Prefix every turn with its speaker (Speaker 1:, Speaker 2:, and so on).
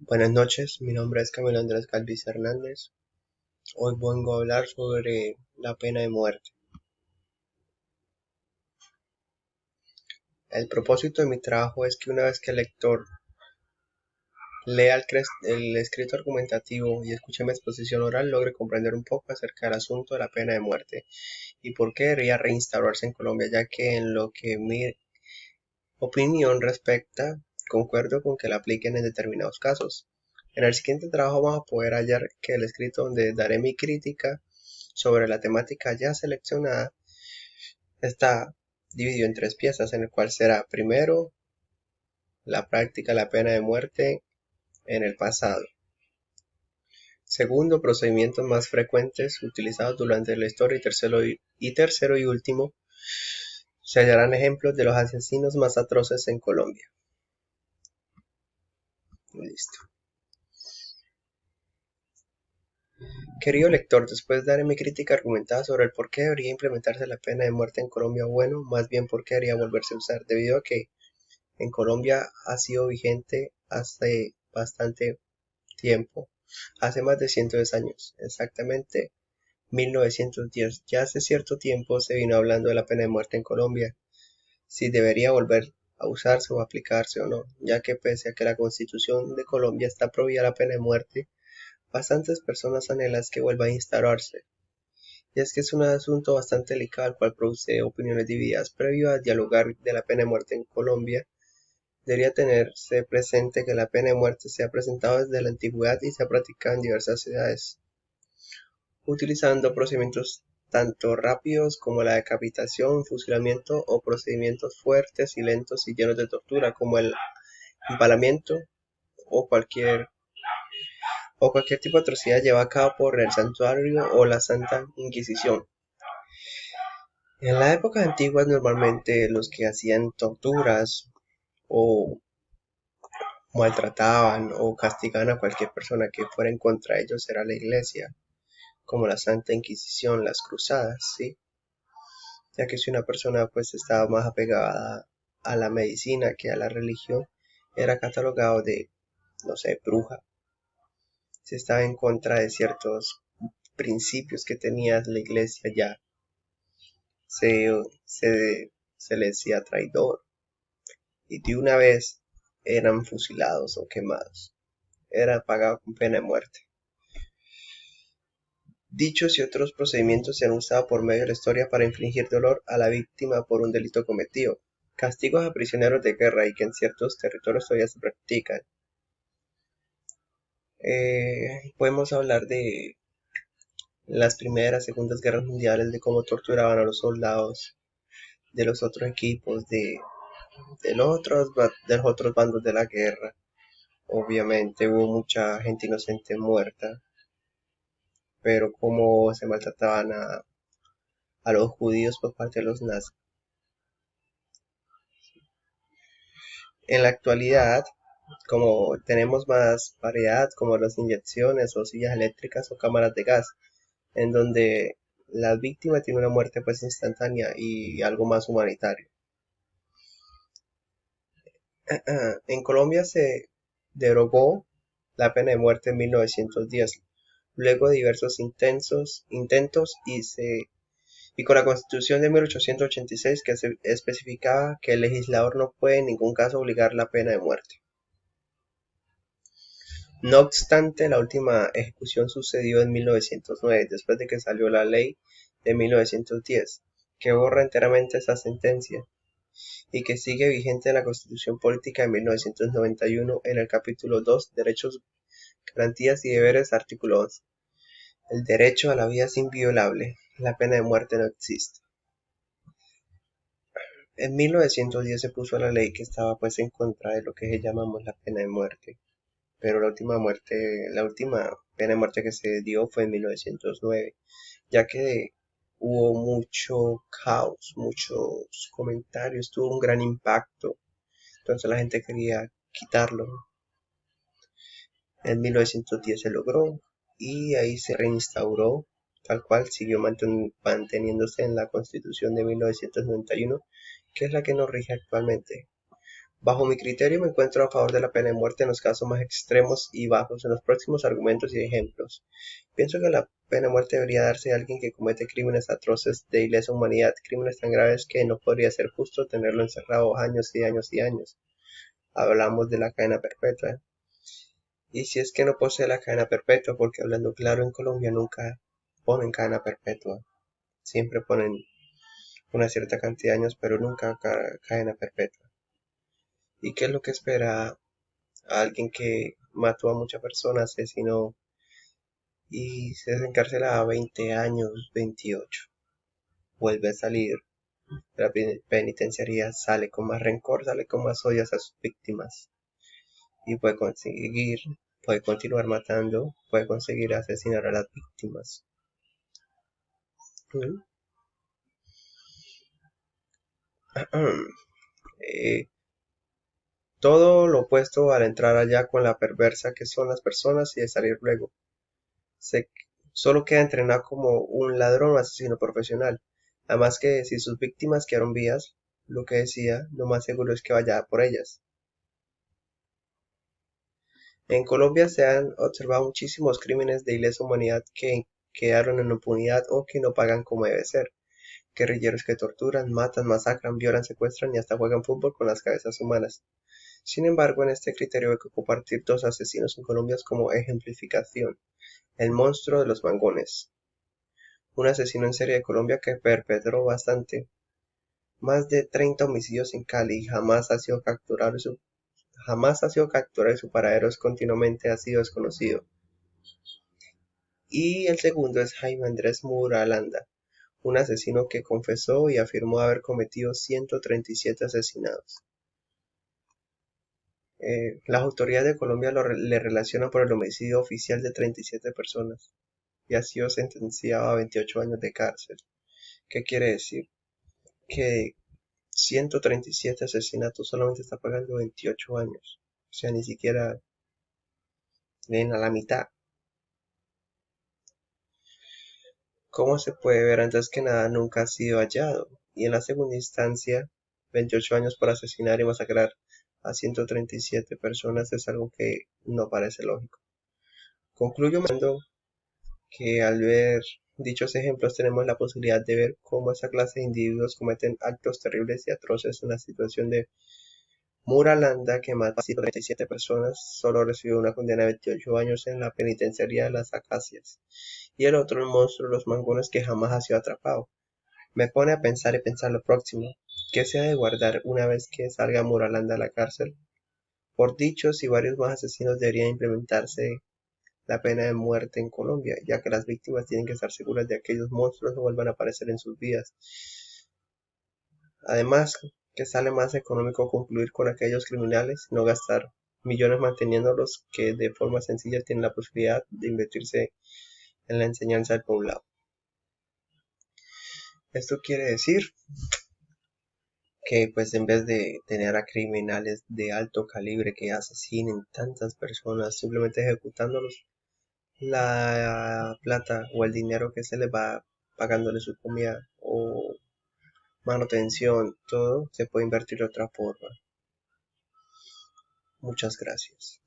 Speaker 1: Buenas noches, mi nombre es Camilo Andrés Galvis Hernández. Hoy vengo a hablar sobre la pena de muerte. El propósito de mi trabajo es que una vez que el lector lea el escrito argumentativo y escuche mi exposición oral, logre comprender un poco acerca del asunto de la pena de muerte y por qué debería reinstaurarse en Colombia, ya que en lo que mi opinión respecta, concuerdo con que la apliquen en determinados casos. En el siguiente trabajo vamos a poder hallar que el escrito donde daré mi crítica sobre la temática ya seleccionada está dividido en tres piezas, en el cual será primero la práctica de la pena de muerte en el pasado. Segundo, procedimientos más frecuentes utilizados durante la historia. Y tercero y último, se hallarán ejemplos de los asesinos más atroces en Colombia. Listo. Querido lector, después daré mi crítica argumentada sobre el por qué debería implementarse la pena de muerte en Colombia, bueno, más bien por qué debería volverse a usar, debido a que en Colombia ha sido vigente hace bastante tiempo, hace más de 110 años, exactamente 1910. Ya hace cierto tiempo se vino hablando de la pena de muerte en Colombia, si debería volver a usarse o aplicarse o no, ya que pese a que la Constitución de Colombia está prohibida la pena de muerte, bastantes personas anhelan que vuelva a instaurarse. Y es que es un asunto bastante delicado, el cual produce opiniones divididas. Previo a dialogar de la pena de muerte en Colombia, debería tenerse presente que la pena de muerte se ha presentado desde la antigüedad y se ha practicado en diversas ciudades, utilizando procedimientos tanto rápidos como la decapitación, fusilamiento o procedimientos fuertes y lentos y llenos de tortura como el empalamiento o cualquier tipo de atrocidad llevada a cabo por el Santuario o la Santa Inquisición. En la época antigua normalmente los que hacían torturas o maltrataban o castigaban a cualquier persona que fuera en contra de ellos era la iglesia, como la Santa Inquisición, las cruzadas, ¿sí? Ya que si una persona pues estaba más apegada a la medicina que a la religión, era catalogado de, no sé, bruja. Si estaba en contra de ciertos principios que tenía la iglesia ya, se, se le decía traidor y de una vez eran fusilados o quemados. Era pagado con pena de muerte. Dichos y otros procedimientos se han usado por medio de la historia para infligir dolor a la víctima por un delito cometido, castigos a prisioneros de guerra y que en ciertos territorios todavía se practican. Podemos hablar de las primeras, segundas guerras mundiales, de cómo torturaban a los soldados de los otros equipos, de los otros bandos de la guerra. Obviamente hubo mucha gente inocente muerta, pero cómo se maltrataban a los judíos por parte de los nazis. En la actualidad, como tenemos más variedad, como las inyecciones o sillas eléctricas o cámaras de gas, en donde la víctima tiene una muerte pues instantánea y algo más humanitario. En Colombia se derogó la pena de muerte en 1910, luego de diversos intentos y con la Constitución de 1886 que se especificaba que el legislador no puede en ningún caso obligar la pena de muerte. No obstante, la última ejecución sucedió en 1909, después de que salió la ley de 1910, que borra enteramente esa sentencia y que sigue vigente en la Constitución Política de 1991 en el capítulo 2, Derechos, Garantías y Deberes, artículo 11. El derecho a la vida es inviolable, la pena de muerte no existe. En 1910 se puso la ley que estaba pues en contra de lo que llamamos la pena de muerte, pero la última pena de muerte que se dio fue en 1909, ya que hubo mucho caos, muchos comentarios, tuvo un gran impacto, entonces la gente quería quitarlo. En 1910 se logró y ahí se reinstauró, tal cual siguió manteniéndose en la Constitución de 1991, que es la que nos rige actualmente. Bajo mi criterio me encuentro a favor de la pena de muerte en los casos más extremos y bajos en los próximos argumentos y ejemplos. Pienso que la pena de muerte debería darse a alguien que comete crímenes atroces de ilesa humanidad, crímenes tan graves que no podría ser justo tenerlo encerrado años y años y años. Hablamos de la cadena perpetua. Y si es que no posee la cadena perpetua, porque hablando claro, en Colombia nunca ponen cadena perpetua. Siempre ponen una cierta cantidad de años, pero nunca cadena perpetua. ¿Y qué es lo que espera a alguien que mató a muchas personas, asesinó y se encarcela a 20 años, 28? Vuelve a salir de la penitenciaría, sale con más rencor, sale con más odias a sus víctimas y puede continuar matando, puede conseguir asesinar a las víctimas. ¿Mm? Eh, Todo lo opuesto al entrar allá con la perversa que son las personas y de salir luego. Se solo queda entrenado como un ladrón o asesino profesional. Además que si sus víctimas quedaron vivas, lo que decía, lo más seguro es que vaya a por ellas. En Colombia se han observado muchísimos crímenes de ilesa humanidad que quedaron en impunidad o que no pagan como debe ser. Guerrilleros que torturan, matan, masacran, violan, secuestran y hasta juegan fútbol con las cabezas humanas. Sin embargo, en este criterio hay que compartir dos asesinos en Colombia como ejemplificación: el monstruo de los mangones, un asesino en serie de Colombia que perpetró más de 30 homicidios en Cali y jamás ha sido capturado y su paradero continuamente ha sido desconocido. Y el segundo es Jaime Andrés Muralanda, un asesino que confesó y afirmó haber cometido 137 asesinatos. Las autoridades de Colombia le relacionan por el homicidio oficial de 37 personas y ha sido sentenciado a 28 años de cárcel. ¿Qué quiere decir? Que 137 asesinatos solamente está pagando 28 años. O sea, ni siquiera ven a la mitad. Como se puede ver, antes que nada nunca ha sido hallado. Y en la segunda instancia, 28 años por asesinar y masacrar a 137 personas es algo que no parece lógico. Concluyo diciendo que al ver dichos ejemplos tenemos la posibilidad de ver cómo esa clase de individuos cometen actos terribles y atroces. En la situación de Muralanda, que mató a 137 personas, solo recibió una condena de 28 años en la penitenciaría de las Acacias. Y el otro, el monstruo de los mangones, que jamás ha sido atrapado. Me pone a pensar y pensar lo próximo. ¿Qué se ha de guardar una vez que salga Muralanda a la cárcel? Por dichos y varios más asesinos debería implementarse la pena de muerte en Colombia, ya que las víctimas tienen que estar seguras de que aquellos monstruos no vuelvan a aparecer en sus vidas. Además, que sale más económico concluir con aquellos criminales, no gastar millones manteniéndolos que de forma sencilla tienen la posibilidad de invertirse en la enseñanza del poblado. Esto quiere decir que pues en vez de tener a criminales de alto calibre que asesinen tantas personas simplemente ejecutándolos, la plata o el dinero que se les va pagándole su comida o manutención, todo se puede invertir de otra forma. Muchas gracias.